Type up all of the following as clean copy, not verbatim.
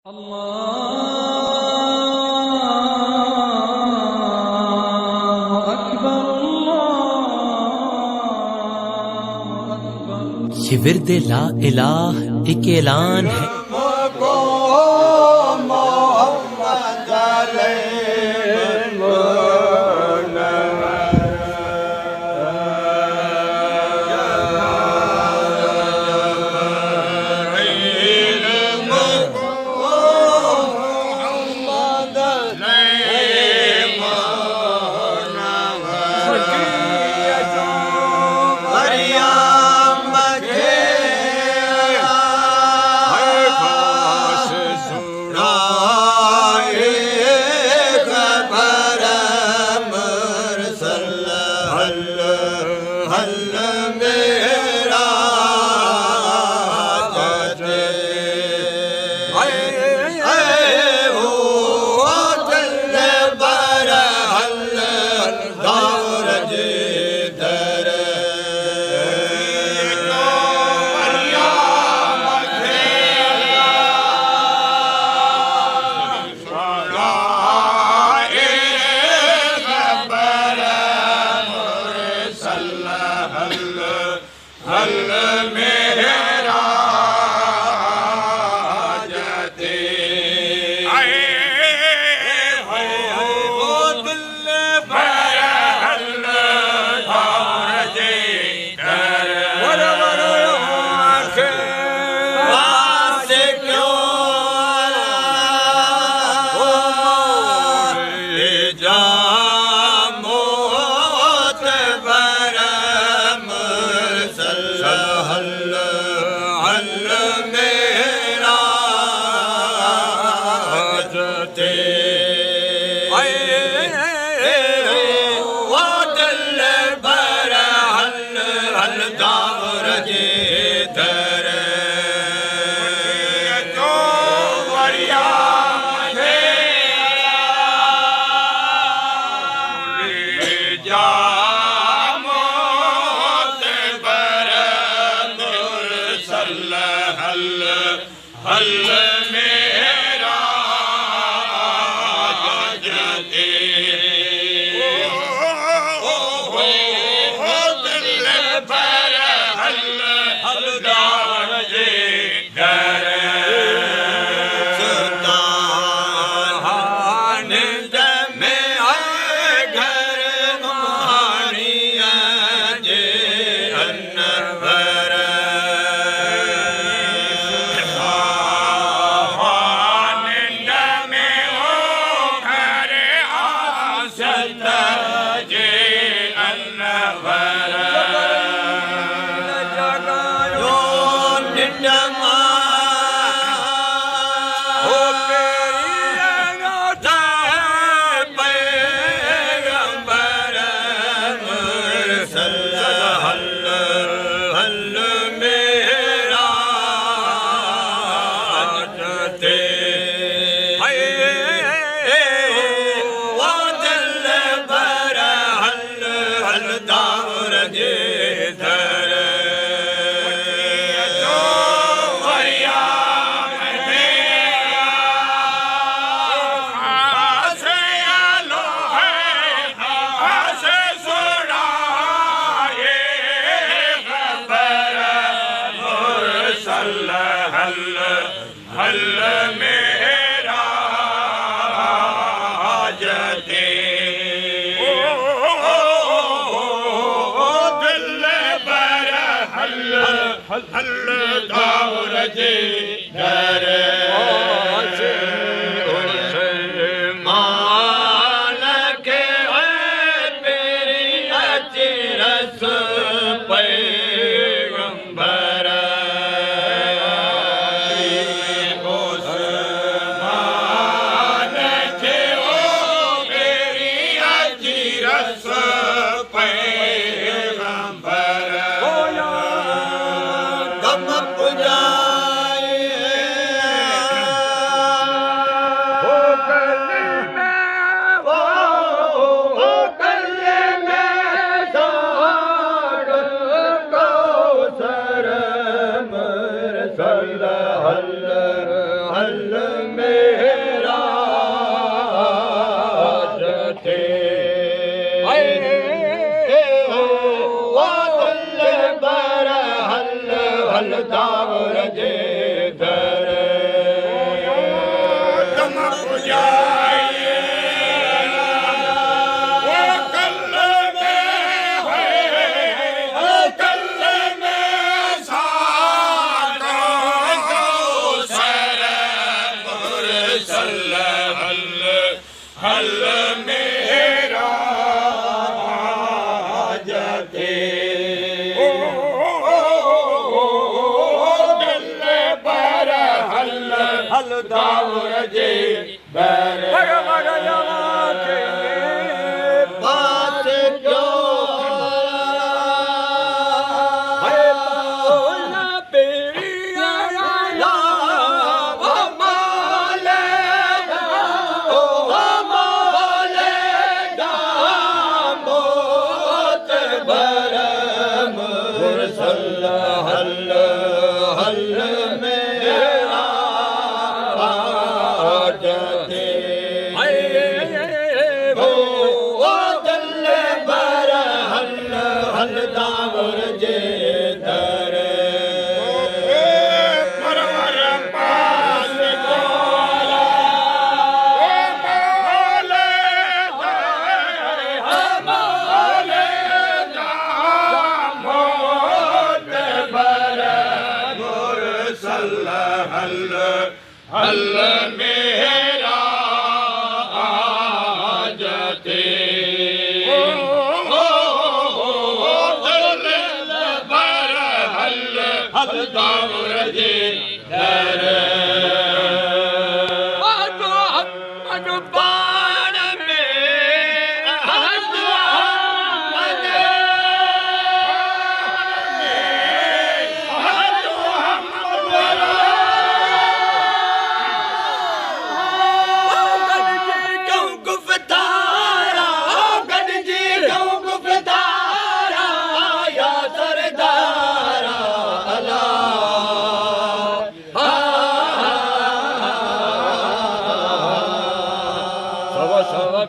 الله أكبر الله أكبر ये विर्द ला इलाह एक ऐलान है। मुरसल हल हल मेरा हाजते दिल पर हल हल दावर जे बर बात जो हल मेरा आजते दिल पर हल हल दावर जे दर बाण में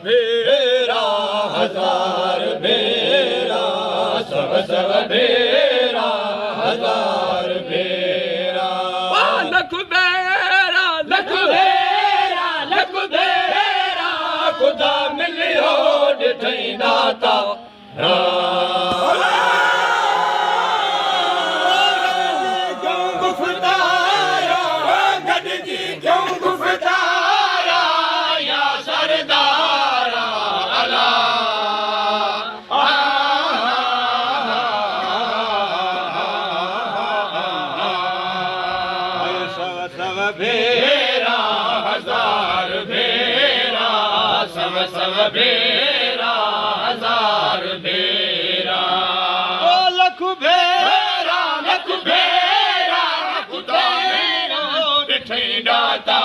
भेरा हजार भेरा सब सब भेरा हजार भेरा लख भेरा लख भेरा लख भेरा खुदा मिलियो ॾिठई दाता भेरा हजार भेरा सब सब भेरा हजार भेरा लख भेरा लख भेरा खुदा मेरा ॾिठई दाता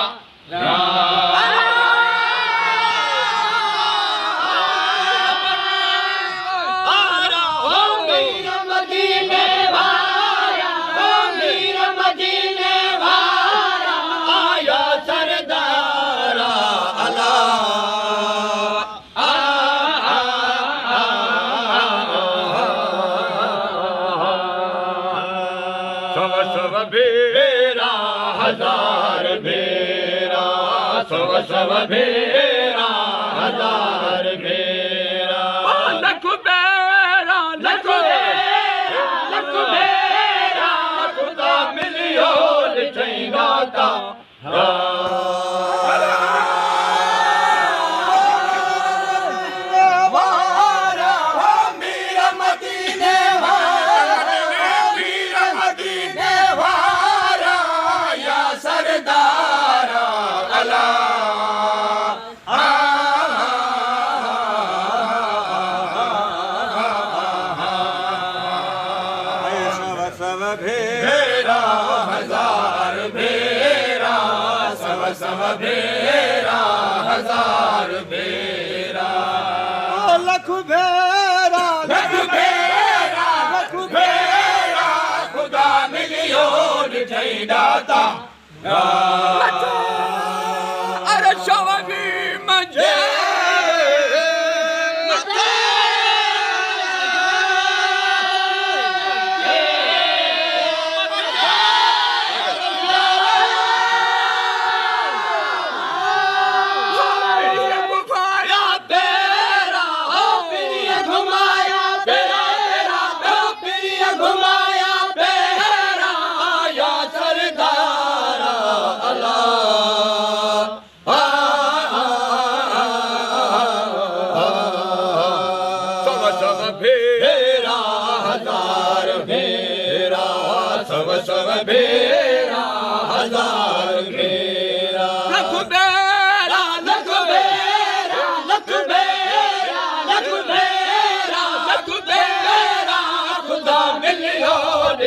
सब भेरा हजार भेरा सब सब भेरा हजार भेरा लख भेरा लख भेरा लख भेरा खुदा मिलियो ॾिठई दाता भेरा हजार भेरा सब सब भेरा हजार भेरा लख भेरा लख भेरा लख भेरा खुदा मिलियो ॾिठई दाता अरे शवगी मजे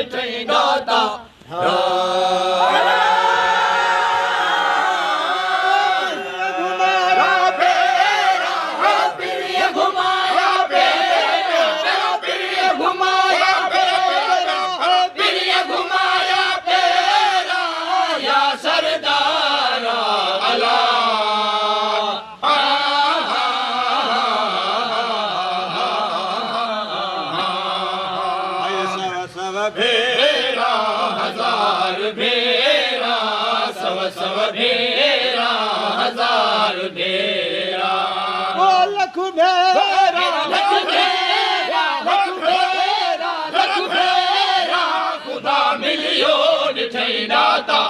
ॾिठई दाता भेरा हजार भेरा सव सव भेरा हजार भेरा लख भेरा लख भेरा लख भेरा लख भेरा खुदा मिलियो ॾिठई दाता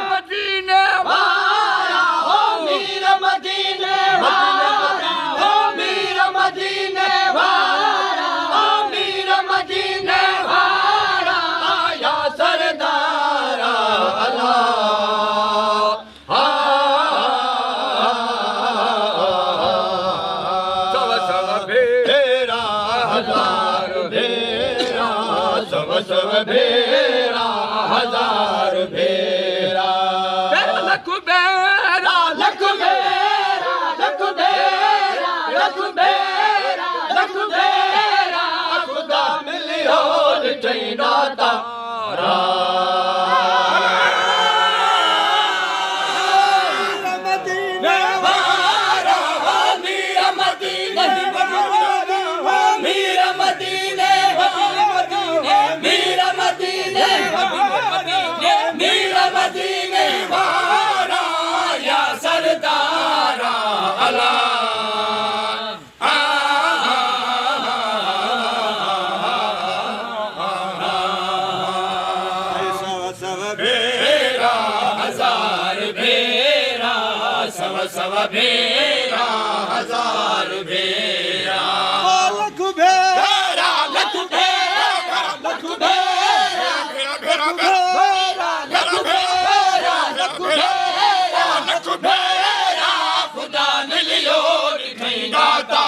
मदीने वारा हो मीर मदीने वारा मदीने वारा मीर मदीने वारा या सरदारा अल्लाह सव सव भेरा हजार भेरा सव सव भेरा हजार भेरा लख भेरा लख भेरा लख भेरा लख भेरा लख भेरा खुदा मिलियो ॾिठई दाता मदीने वारा मीर मदीने मीर मदीने मीर मदीने मीर मदीने वारा या सरदारा अल्लाह सव भेरा हजार भेरा लख भेरा लख भेरा लख भेरा लख भेरा लख भेरा लख भेरा लख भेरा खुदा मिलियो ॾिठई दाता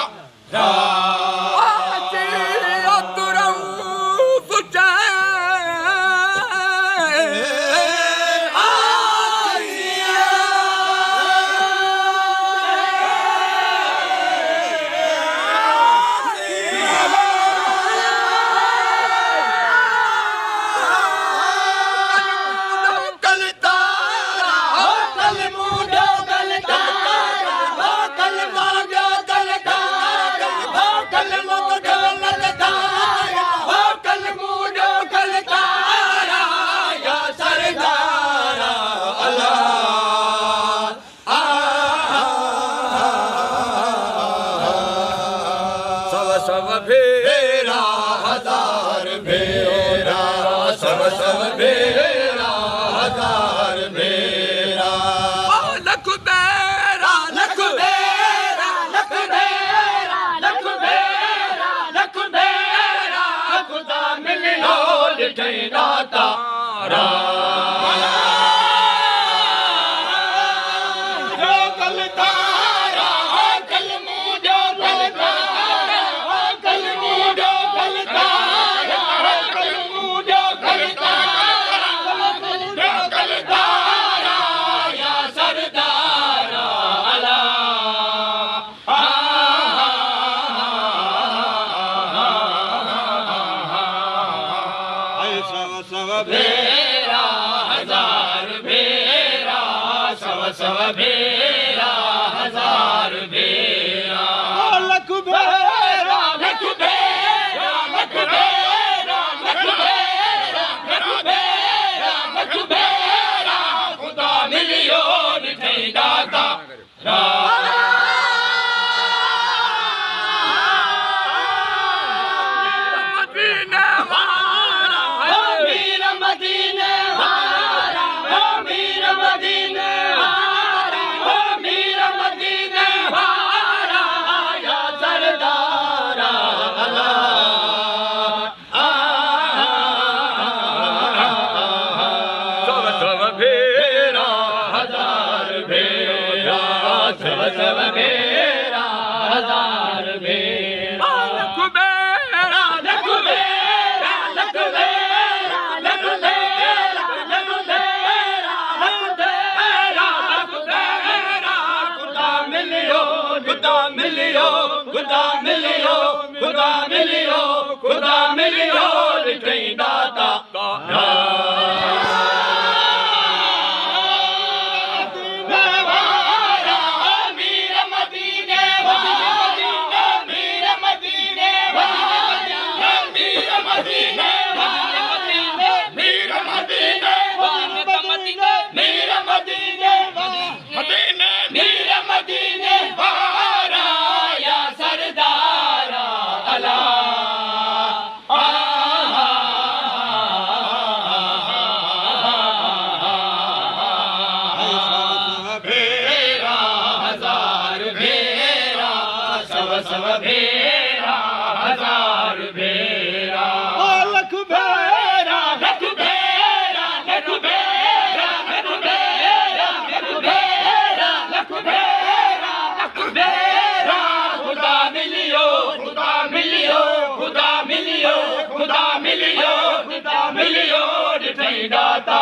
सव भेरा हजार भेरा सव सव भेरा हजार भेरा लख भेरा लख भेरा लख भेरा लख भेरा लख भेरा खुदा मिलियो ॾिठई दाता भेरा हजार भेरा सव सव भेरा हजार भेरा लख भेरा लख भेरा लख भेरा लख भेरा लख भेरा लख भेरा खुदा मिलियो ॾिठई दाता सव भेरा हजार भेरा खुदा मिलियो खुदा मिलियो खुदा मिलियो खुदा मिलियो ॾिठई दाता सब भेरा हजार भेरा लख भेरा लख भेरा लख भेरा लख भेरा लख भेरा लख भेरा लख भेरा खुदा मिलियो खुदा मिलियो खुदा मिलियो खुदा मिलियो खुदा मिलियो ॾिठई दाता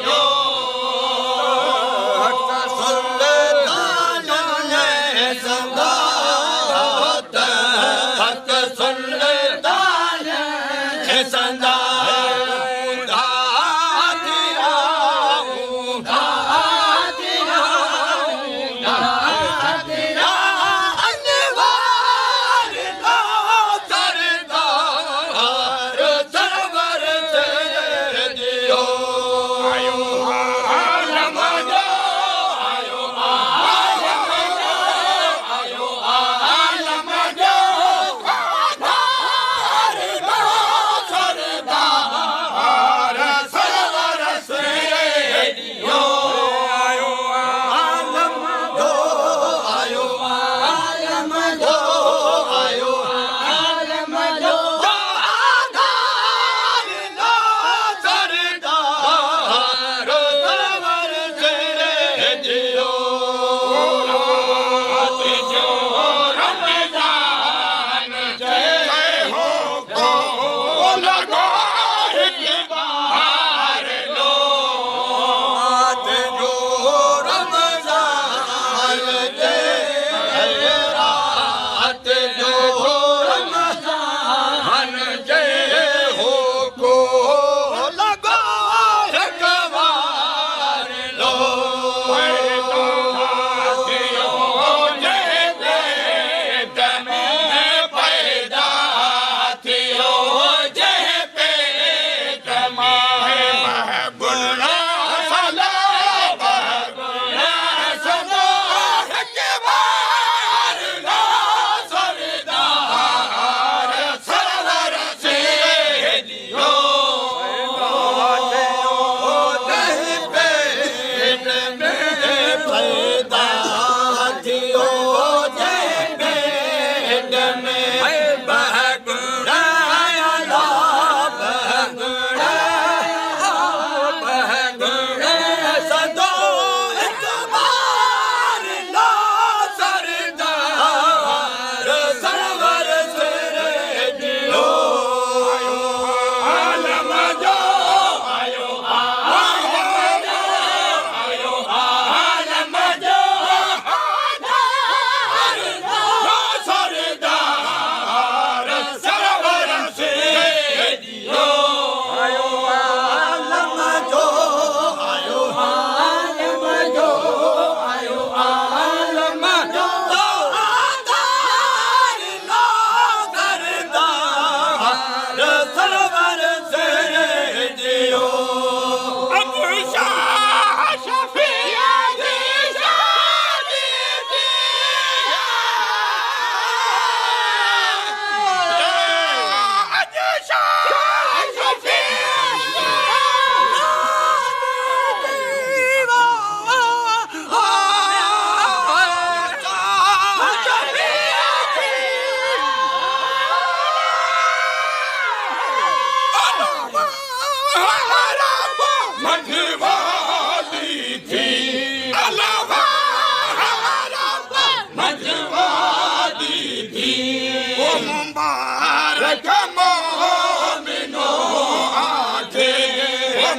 Yo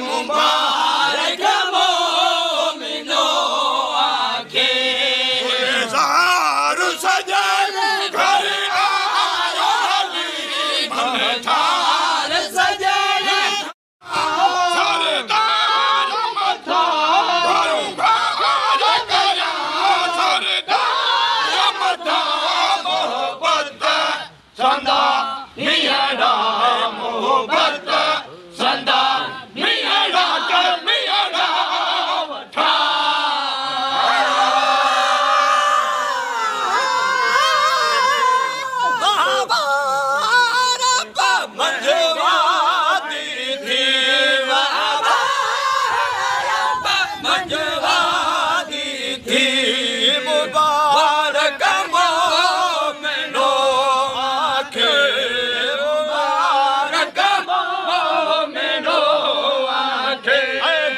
मुबारक मोमिनो आखे गुलजार सजन घर आयो हलीम में थार सजन सरदार मथा घरों घर कया सरदार मथा मोहब्बत संदा मियाड़ा मोहब्बत संदा मियाड़ा के मियाड़ा वठा महाभारत मंजवादी थी महाभारत मंजवादी थी मुबारक मोमिनो आखे मुबारक मोमिनो आखे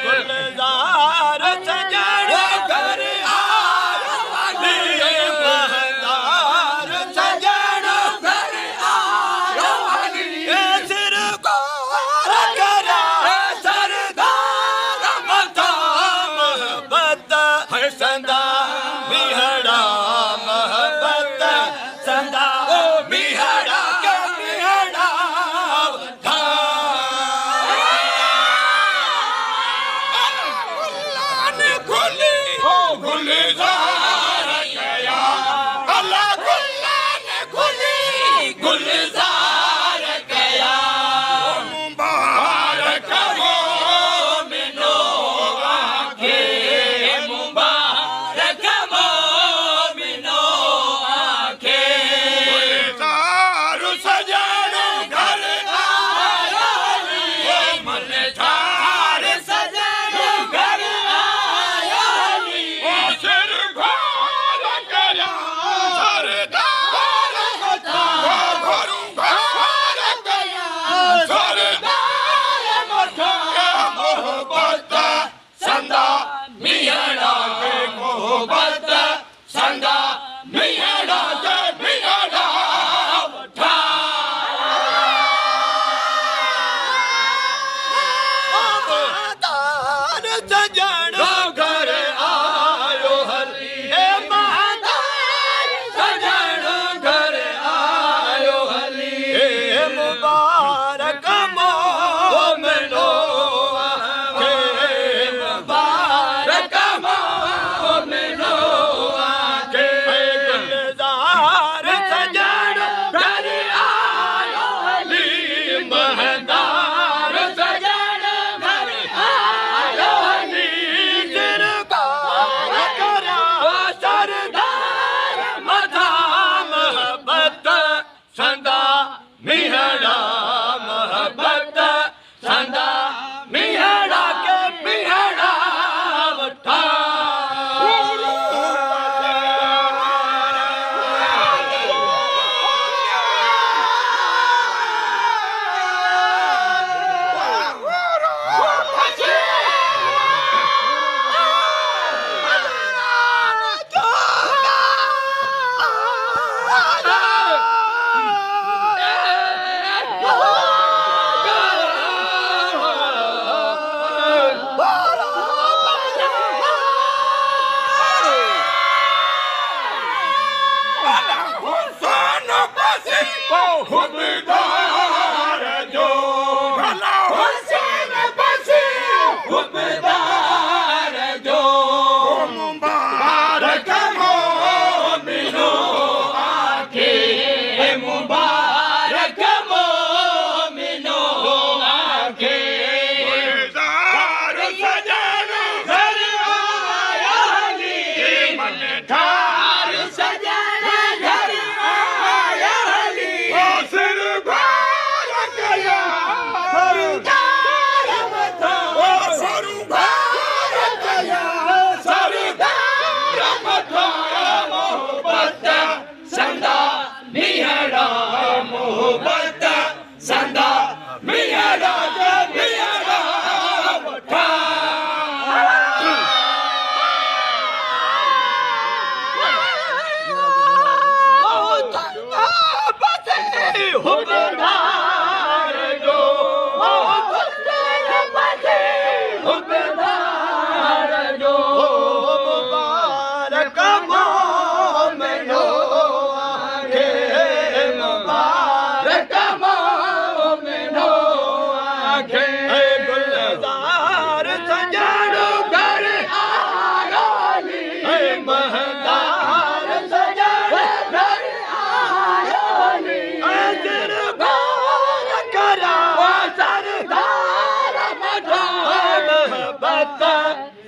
गुलजार सजन घर आयो हलीम महतार सजन घर आयो हलीम सिर गोर करा सरदार मथा मोहब्बत है संदा मिहड़ा मोहब्बत संदा मिहड़ा के मिहड़ा था खुली गुलजार गया अल्लाह गुल्लान खुली गुलजार गया मुबारक मोमिनो आखे मुबारक मोमिनो आखे गुलजार सजन घर आयो मन थार सजन घर आयो सिर घोर कया सरदार मथा घरों घर कया सरदार मथा मोहब्बत संदा मियाड़ा के मोहब्बत संदा मियाड़ा के मियाड़ा वठा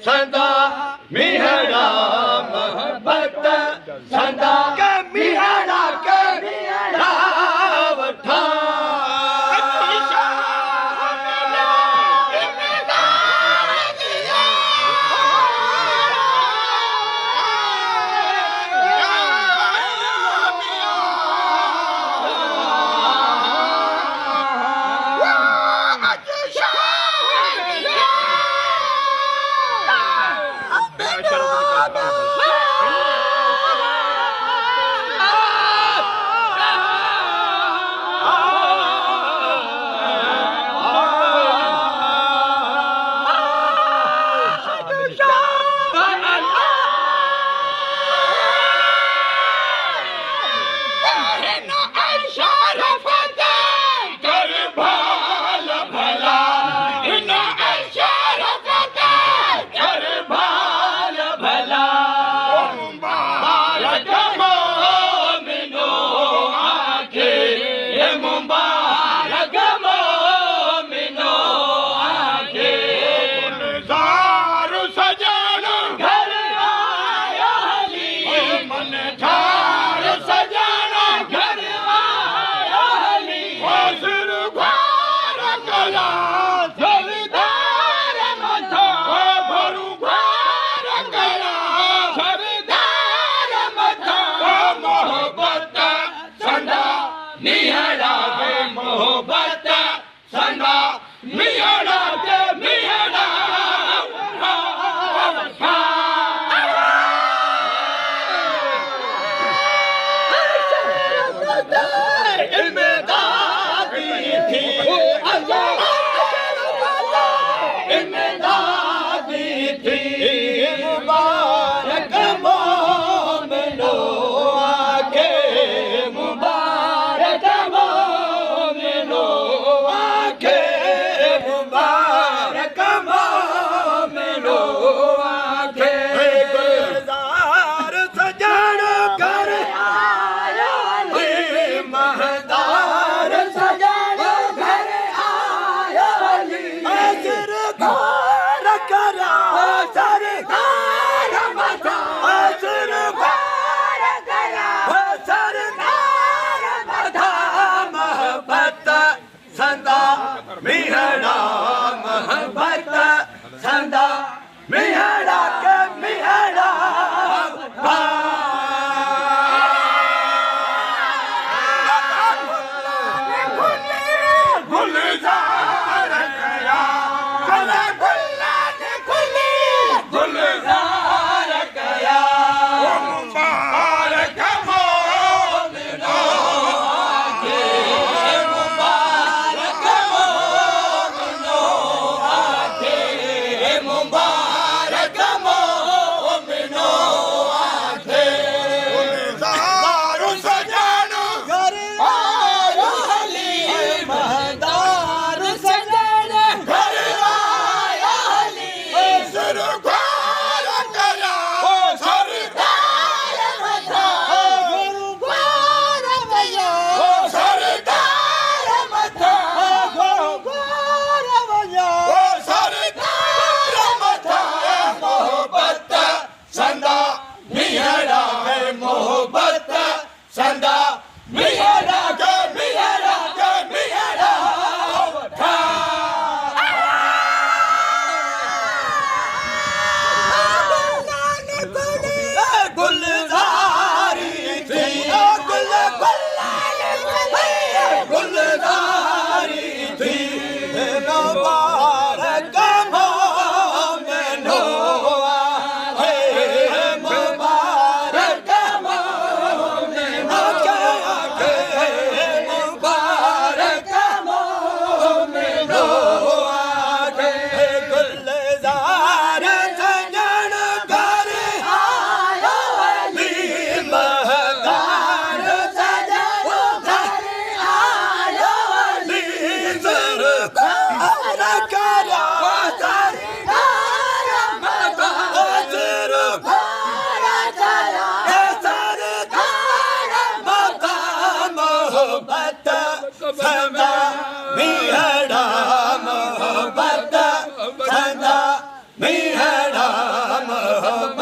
संदा मिहड़ा मोहब्बत संदा के मिहड़ा वठा मोहब्बत संदा मिहड़ा के मिहड़ा मुबारक मोमिनो आके मुबारक मोमिनो आके मुबारक मोमिनो आके गुलजार सजन कर आया महदार सजन घर आया असर घोर करा सरकार मचा असर घोर करा सरकार मचा मोहब्बत संदा मिहड़ा मोहब्बत संदा मिहड़ा के मिहड़ा गुलजार कया गुलजार कया मुबारक मोमिनो आके मुबारक मोमिनो आके मुबारक मोमिनो आके गुलजार सजन घर आयो हली महदार सजन घर आया हली सरकार करा सरकार मचा गुरुद्वार भैया सरकार मचा गुरुद्वार भैया सरकार मचा मोहब्बत संदा मिहड़ा है मोहब्बत संदा मिहड़ा के मिहड़ा के मिहड़ा वठा गुलजारी थी गुलजारी थी मुबारक मोमिनो है मुबारक मोमिनो के मुबारक मोमिनो आके गुलजार सजन कर आया महदार सजन घर आया सरकार करा सरकार मचा सरकार करा सरकार मचा मोहब्बत संदा मिहड़ा मोहब्बत संदा नहीं है ना मोहब्बत